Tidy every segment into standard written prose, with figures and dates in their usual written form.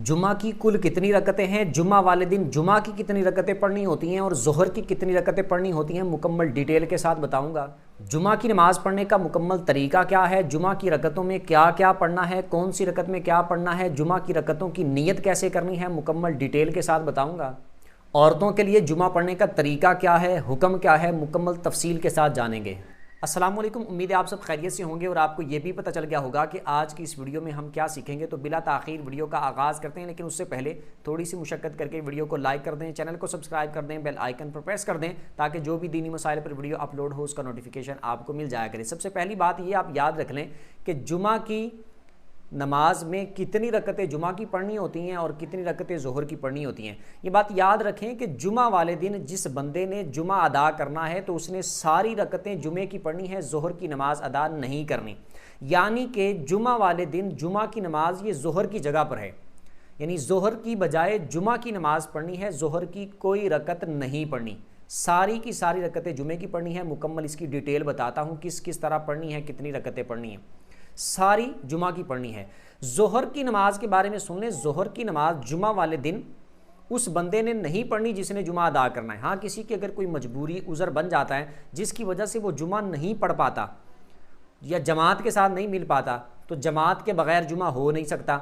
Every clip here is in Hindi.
जुमा की कुल कितनी रकतें हैं, जुमा वाले दिन जुमा की कितनी रकतें पढ़नी होती हैं और ज़ोहर की कितनी रकतें पढ़नी होती हैं, मुकम्मल डिटेल के साथ बताऊंगा। जुमा की नमाज़ पढ़ने का मुकम्मल तरीका क्या है, जुमा की रकतों में क्या क्या पढ़ना है, कौन सी रकत में क्या पढ़ना है, जुमा की रकतों की नीयत कैसे करनी है, मुकम्मल डिटेल के साथ बताऊँगा। औरतों के लिए जुमा पढ़ने का तरीका क्या है, हुक्म क्या है, मुकम्मल तफसील के साथ जानेंगे। अस्सलाम वालेकुम, उम्मीद है आप सब खैरियत से होंगे और आपको ये भी पता चल गया होगा कि आज की इस वीडियो में हम क्या सीखेंगे। तो बिला ताख़ीर वीडियो का आगाज़ करते हैं, लेकिन उससे पहले थोड़ी सी मुशक्क़त करके वीडियो को लाइक कर दें, चैनल को सब्सक्राइब कर दें, बेल आइकन पर प्रेस कर दें ताकि जो भी दीनी मसाइल पर वीडियो अपलोड हो उसका नोटिफिकेशन आपको मिल जाया करे। सबसे पहली बात ये आप याद रख लें कि जुमा की नमाज में कितनी रकतें जुमा की पढ़नी होती हैं और कितनी रकतें ज़ोहर की पढ़नी होती हैं। ये बात याद रखें कि जुमा वाले दिन जिस बंदे ने जुमा अदा करना है तो उसने सारी रकतें जुमे की पढ़नी है, ज़ोहर की नमाज अदा नहीं करनी। यानी कि जुमा वाले दिन जुमा की नमाज ये ज़ोहर की जगह पर है, यानी ज़ोहर की बजाय जुमा की नमाज़ पढ़नी है, ज़ोहर की कोई रकत नहीं पढ़नी, सारी की सारी रकतें जुमे की पढ़नी है। मुकम्मल इसकी डिटेल बताता हूँ किस किस तरह पढ़नी है, कितनी रकतें पढ़नी है, सारी जुमा की पढ़नी है। जोहर की नमाज के बारे में सुन लें। जोहर की नमाज जुमा वाले दिन उस बंदे ने नहीं पढ़नी जिसने जुमा अदा करना है। हाँ, किसी की अगर कोई मजबूरी उज़र बन जाता है जिसकी वजह से वो जुमा नहीं पढ़ पाता या जमात के साथ नहीं मिल पाता, तो जमात के बगैर जुमा हो नहीं सकता,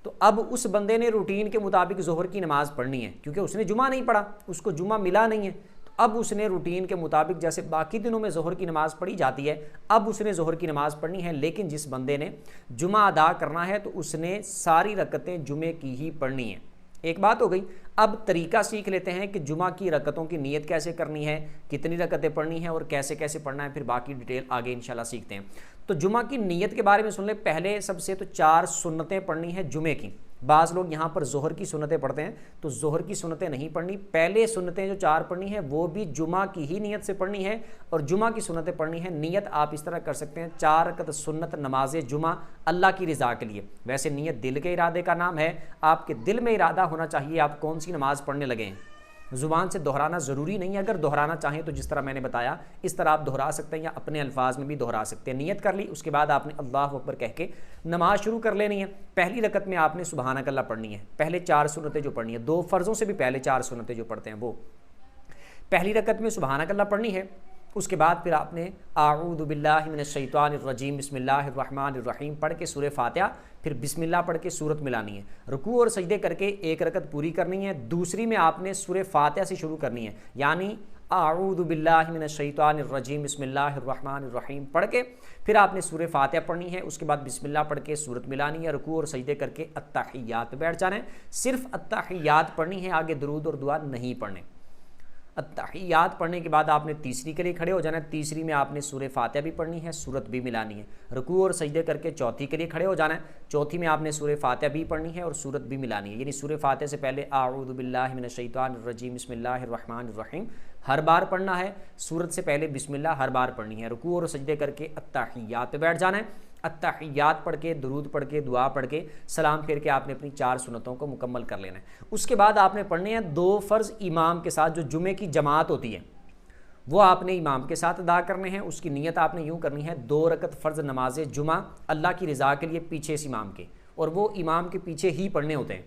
तो अब उस बंदे ने रूटीन के मुताबिक जोहर की नमाज पढ़नी है, क्योंकि उसने जुमा नहीं पढ़ा, उसको जुमा मिला नहीं है। अब उसने रूटीन के मुताबिक जैसे बाकी दिनों में ज़ोहर की नमाज़ पढ़ी जाती है, अब उसने ज़ोहर की नमाज़ पढ़नी है। लेकिन जिस बंदे ने जुमा अदा करना है तो उसने सारी रकतें जुमे की ही पढ़नी है। एक बात हो गई। अब तरीका सीख लेते हैं कि जुमा की रकतों की नीयत कैसे करनी है, कितनी रकतें पढ़नी है और कैसे कैसे पढ़ना है, फिर बाकी डिटेल आगे इंशाल्लाह सीखते हैं। तो जुमा की नीयत के बारे में सुन ले। पहले सबसे तो 4 सुन्नतें पढ़नी है जुमे की। बाज़ लोग यहाँ पर जोहर की सुन्नतें पढ़ते हैं, तो जोहर की सुन्नतें नहीं पढ़नी। पहले सुन्नतें जो 4 पढ़नी है वो भी जुमा की ही नीयत से पढ़नी है और जुमा की सुन्नतें पढ़नी है। नीयत आप इस तरह कर सकते हैं, 4 रकत सुन्नत नमाज जुमा अल्लाह की रज़ा के लिए। वैसे नीयत दिल के इरादे का नाम है, आपके दिल में इरादा होना चाहिए आप कौन सी नमाज़ पढ़ने लगे हैं। ज़ुबान से दोहराना ज़रूरी नहीं है, अगर दोहराना चाहें तो जिस तरह मैंने बताया इस तरह आप दोहरा सकते हैं या अपने अल्फाज में भी दोहरा सकते हैं। नियत कर ली, उसके बाद आपने अल्लाहु अकबर कह के नमाज शुरू कर लेनी है। पहली रकत में आपने सुबहानक अल्लाह पढ़नी है। पहले 4 सुन्नतें जो पढ़नी है, 2 फ़र्ज़ों से भी पहले 4 सुन्नतें जो पढ़ते हैं वो पहली रकत में सुबहानक अल्लाह पढ़नी है। उसके बाद फिर आपने आऊज़ु बिल्लाहि मिनश शैतानिर रजीम बिस्मिल्लाहिर रहमानिर रहीम पढ़ के सूरह फातिहा, फिर बिस्मिल्लाह पढ़ के सूरत मिलानी है। रुकू और सजदे करके एक रकत पूरी करनी है। दूसरी में आपने सूरह फातिहा से शुरू करनी है, यानी आऊज़ु बिल्लाहि मिनश शैतानिर रजीम बिस्मिल्लाहिर रहमानिर रहीम पढ़ के फिर आपने सूरह फातिहा पढ़नी है। उसके बाद बिस्मिल्लाह पढ़ के सूरत मिलानी है। रुकू और सजदे करके अत्तहियात बैठ जाना है। सिर्फ अत्तहियात पढ़नी है, आगे दुरूद और दुआ नहीं पढ़ने। अत्तहियात पढ़ने के बाद आपने तीसरी के लिए खड़े हो जाना है। तीसरी में आपने सूरह फातिहा भी पढ़नी है, सूरत भी मिलानी है। रुकू और सजदे करके चौथी के लिए खड़े हो जाना है। चौथी में आपने सूरह फातिहा भी पढ़नी है और सूरत भी मिलानी है। यानी सूरह फातिहा से पहले आऊज़ु बिल्लाहि मिनश शैतानिर रजीम बिस्मिल्लाहिर रहमानिर रहीम हर बार पढ़ना है। सूरत से पहले बिस्मिल्लाह हर बार पढ़नी है। रुकू और सजदे करके अत्तहियात पे बैठ जाना है। अत्तहियात पढ़ के, दुरूद पढ़ के, दुआ पढ़ के, सलाम फेर के आपने अपनी 4 सुन्नतों को मुकम्मल कर लेना है। उसके बाद आपने पढ़ने हैं 2 फ़र्ज़ इमाम के साथ। जो जुमे की जमात होती है वो आपने इमाम के साथ अदा करने हैं। उसकी नीयत आपने यूँ करनी है, 2 रकत फ़र्ज़ नमाज जुमा अल्लाह की रज़ा के लिए पीछे इस इमाम के, और वो इमाम के पीछे ही पढ़ने होते हैं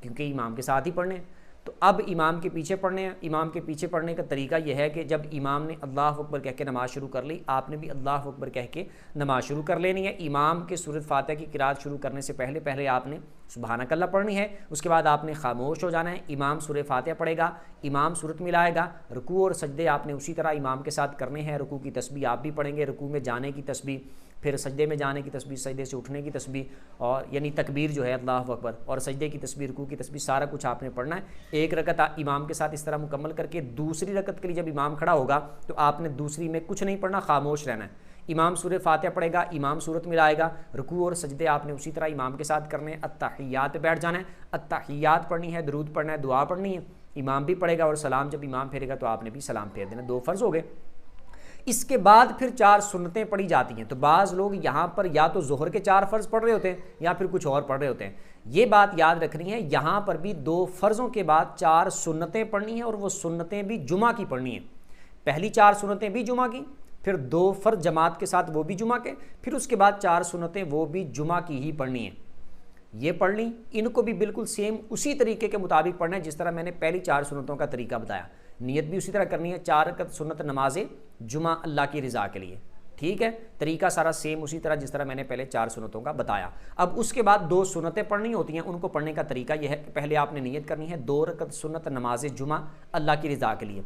क्योंकि इमाम के साथ ही पढ़ने हैं। तो अब इमाम के पीछे पढ़ने हैं। इमाम के पीछे पढ़ने का तरीका यह है कि जब इमाम ने अल्लाहु अकबर कह के नमाज़ शुरू कर ली, आपने भी अल्लाहु अकबर कह के नमाज़ शुरू कर लेनी है। इमाम के सूरत फातिहा की क़िराअत शुरू करने से पहले पहले आपने सुबहानक अल्लाह पढ़नी है। उसके बाद आपने खामोश हो जाना है। इमाम सूरह फातिहा पढ़ेगा, इमाम सूरत मिलाएगा। रुकू और सजदे आपने उसी तरह इमाम के साथ करने हैं। रुकू की तस्बीह आप भी पढ़ेंगे, रुकू में जाने की तस्बीह, फिर सजदे में जाने की तस्बीह, सजदे से उठने की तस्बीह, और यानी तकबीर जो है अल्लाहु अकबर, और सजदे की तस्बीह, रुकू की तस्बीह, सारा कुछ आपने पढ़ना है। एक रकत इमाम के साथ इस तरह मुकम्मल करके दूसरी रकत के लिए जब इमाम खड़ा होगा तो आपने दूसरी में कुछ नहीं पढ़ना, खामोश रहना है। इमाम सूरह फातिहा पढ़ेगा, इमाम सूरत मिलाएगा। रुकू और सजदे आपने उसी तरह इमाम के साथ करने हैं। अत्तहियात पे बैठ जाना है। अत्तहियात पढ़नी है, दुरूद पढ़ना है, दुआ पढ़नी है। इमाम भी पढ़ेगा और सलाम जब इमाम फेरेगा तो आपने भी सलाम फेर देना। 2 फ़र्ज़ हो गए। इसके बाद फिर 4 सुन्नतें पढ़ी जाती हैं। तो बाज़ लोग यहाँ पर या तो ज़ोहर के 4 फ़र्ज़ पढ़ रहे होते हैं या फिर कुछ और पढ़ रहे होते हैं। ये बात याद रखनी है, यहाँ पर भी 2 फ़र्ज़ों के बाद 4 सुन्नतें पढ़नी है और वो सुन्नतें भी जुमा की पढ़नी है। पहली 4 सुन्नतें भी जुमा की, फिर 2 फ़र्ज़ जमात के साथ वो भी जुमा के, फिर उसके बाद 4 सुन्नतें वो भी जुमा की ही पढ़नी है। ये पढ़ ली, इनको भी बिल्कुल सेम उसी तरीके के मुताबिक पढ़ना है जिस तरह मैंने पहली 4 सुन्नतों का तरीका बताया। नियत भी उसी तरह करनी है, 4 रकत सुन्नत नमाज जुमा अल्लाह की रज़ा के लिए, ठीक है। तरीका सारा सेम उसी तरह जिस तरह मैंने पहले 4 सुन्नतों का बताया। अब उसके बाद 2 सुन्नतें पढ़नी होती हैं, उनको पढ़ने का तरीका यह है कि पहले आपने नियत करनी है 2 रकत सुन्नत नमाज जुमा अल्लाह की रज़ा के लिए।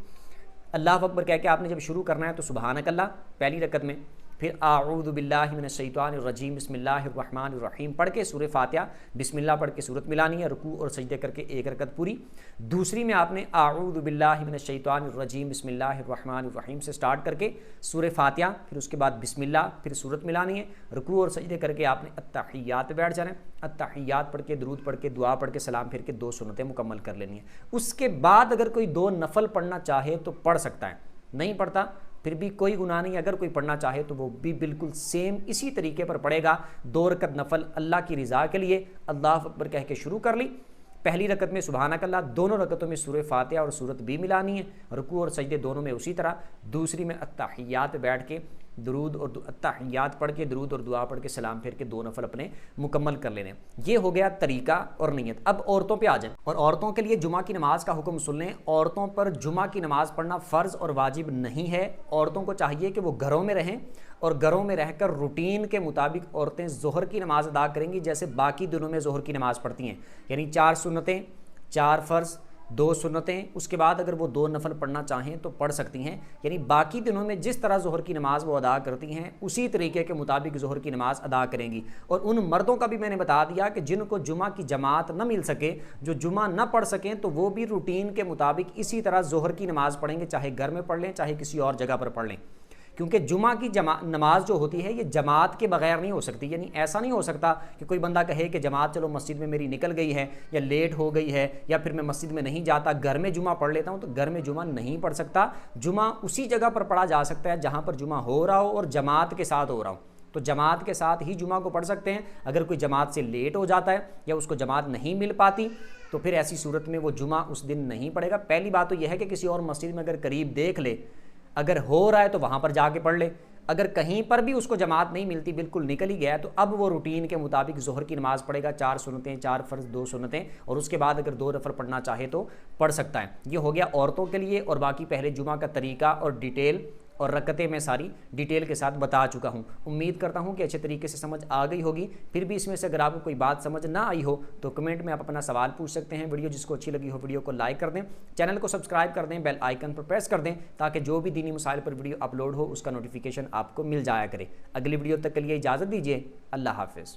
अल्लाह अकबर कह के आपने जब शुरू करना है तो सुबहानक अल्लाह पहली रकत में, फिर आऊज़ु बिल्लाहि मिनश शैतानिर रजीम बिस्मिल्लाहिर रहमानिर रहीम पढ़ के सूरह फातिहा बिस्मिल्लाह पढ़ के सूरत मिलानी है, रुकू और सजदे करके 1 रकत पूरी। दूसरी में आपने आऊज़ु बिल्लाहि मिनश शैतानिर रजीम बिस्मिल्लाहिर रहमानिर रहीम से स्टार्ट करके सूरह फातिहा, फिर उसके बाद बिस्मिल्लाह, फिर सूरत मिलानी है, रुकू और सजदे करके आपने अत्तहियात पे बैठ जाना है। अत्तहियात पढ़ के, दरूद पढ़ के, दुआ पढ़ के, सलाम फिर के 2 सुन्नतें मुकम्मल कर लेनी है। उसके बाद अगर कोई 2 नफल पढ़ना चाहे तो पढ़ सकता है, नहीं पढ़ता फिर भी कोई गुनाह नहीं। अगर कोई पढ़ना चाहे तो वो भी बिल्कुल सेम इसी तरीके पर पढ़ेगा। 2 रकत नफल अल्लाह की रज़ा के लिए अल्लाह अकबर कह के शुरू कर ली। पहली रकत में सुबहानक अल्लाह, दोनों रकतों में सूरह फातिहा और सूरत भी मिलानी है, रुकू और सजदे दोनों में उसी तरह। दूसरी में अत्तहियात बैठ के दरूद और अत्तहियात पढ़ के, दरूद और दुआ पढ़ के, सलाम फिर के 2 नफल अपने मुकम्मल कर लेने। ये हो गया तरीका और नीयत। अब औरतों पे आ जाए और औरतों के लिए जुमा की नमाज का हुक्म सुन लें। औरतों पर जुमा की नमाज पढ़ना फ़र्ज़ और वाजिब नहीं है। औरतों को चाहिए कि वो घरों में रहें और घरों में रहकर रूटीन के मुताबिक औरतें ज़ोहर की नमाज अदा करेंगी जैसे बाकी दिनों में ज़ोहर की नमाज़ पढ़ती हैं, यानी 4 सुन्नतें, 4 फ़र्ज़, 2 सुन्नतें, उसके बाद अगर वो 2 नफल पढ़ना चाहें तो पढ़ सकती हैं। यानी बाकी दिनों में जिस तरह ज़ोहर की नमाज़ वो अदा करती हैं उसी तरीके के मुताबिक ज़ोहर की नमाज़ अदा करेंगी। और उन मर्दों का भी मैंने बता दिया कि जिनको जुमा की जमात न मिल सके, जो जुमा न पढ़ सकें, तो वो भी रूटीन के मुताबिक इसी तरह ज़ोहर की नमाज़ पढ़ेंगे, चाहे घर में पढ़ लें चाहे किसी और जगह पर पढ़ लें। क्योंकि जुमा की नमाज जो होती है ये जमात के बगैर नहीं हो सकती। यानी ऐसा नहीं हो सकता कि कोई बंदा कहे कि जमात चलो मस्जिद में मेरी निकल गई है या लेट हो गई है या फिर मैं मस्जिद में नहीं जाता, घर में जुमा पढ़ लेता हूँ, तो घर में जुमा नहीं पढ़ सकता। जुमा उसी जगह पर पढ़ा जा सकता है जहाँ पर जुमा हो रहा हो और जमात के साथ हो रहा हो, तो जमात के साथ ही जुमा को पढ़ सकते हैं। अगर कोई जमात से लेट हो जाता है या उसको जमात नहीं मिल पाती तो फिर ऐसी सूरत में वो जुमा उस दिन नहीं पढ़ेगा। पहली बात तो यह है कि किसी और मस्जिद में अगर करीब देख ले, अगर हो रहा है तो वहाँ पर जाके पढ़ ले। अगर कहीं पर भी उसको जमात नहीं मिलती, बिल्कुल निकल ही गया, तो अब वो रूटीन के मुताबिक ज़ोहर की नमाज़ पढ़ेगा, 4 सुन्नतें, 4 फ़र्ज़, 2 सुन्नतें, और उसके बाद अगर 2 नफल पढ़ना चाहे तो पढ़ सकता है। ये हो गया औरतों के लिए। और बाकी पहले जुमा का तरीका और डिटेल और रकतें मैं सारी डिटेल के साथ बता चुका हूँ। उम्मीद करता हूँ कि अच्छे तरीके से समझ आ गई होगी। फिर भी इसमें से अगर आपको कोई बात समझ ना आई हो तो कमेंट में आप अपना सवाल पूछ सकते हैं। वीडियो जिसको अच्छी लगी हो वीडियो को लाइक कर दें, चैनल को सब्सक्राइब कर दें, बेल आइकन पर प्रेस कर दें ताकि जो भी दीनी मसाइल पर वीडियो अपलोड हो उसका नोटिफिकेशन आपको मिल जाया करे। अगली वीडियो तक के लिए इजाज़त दीजिए। अल्लाह हाफिज़।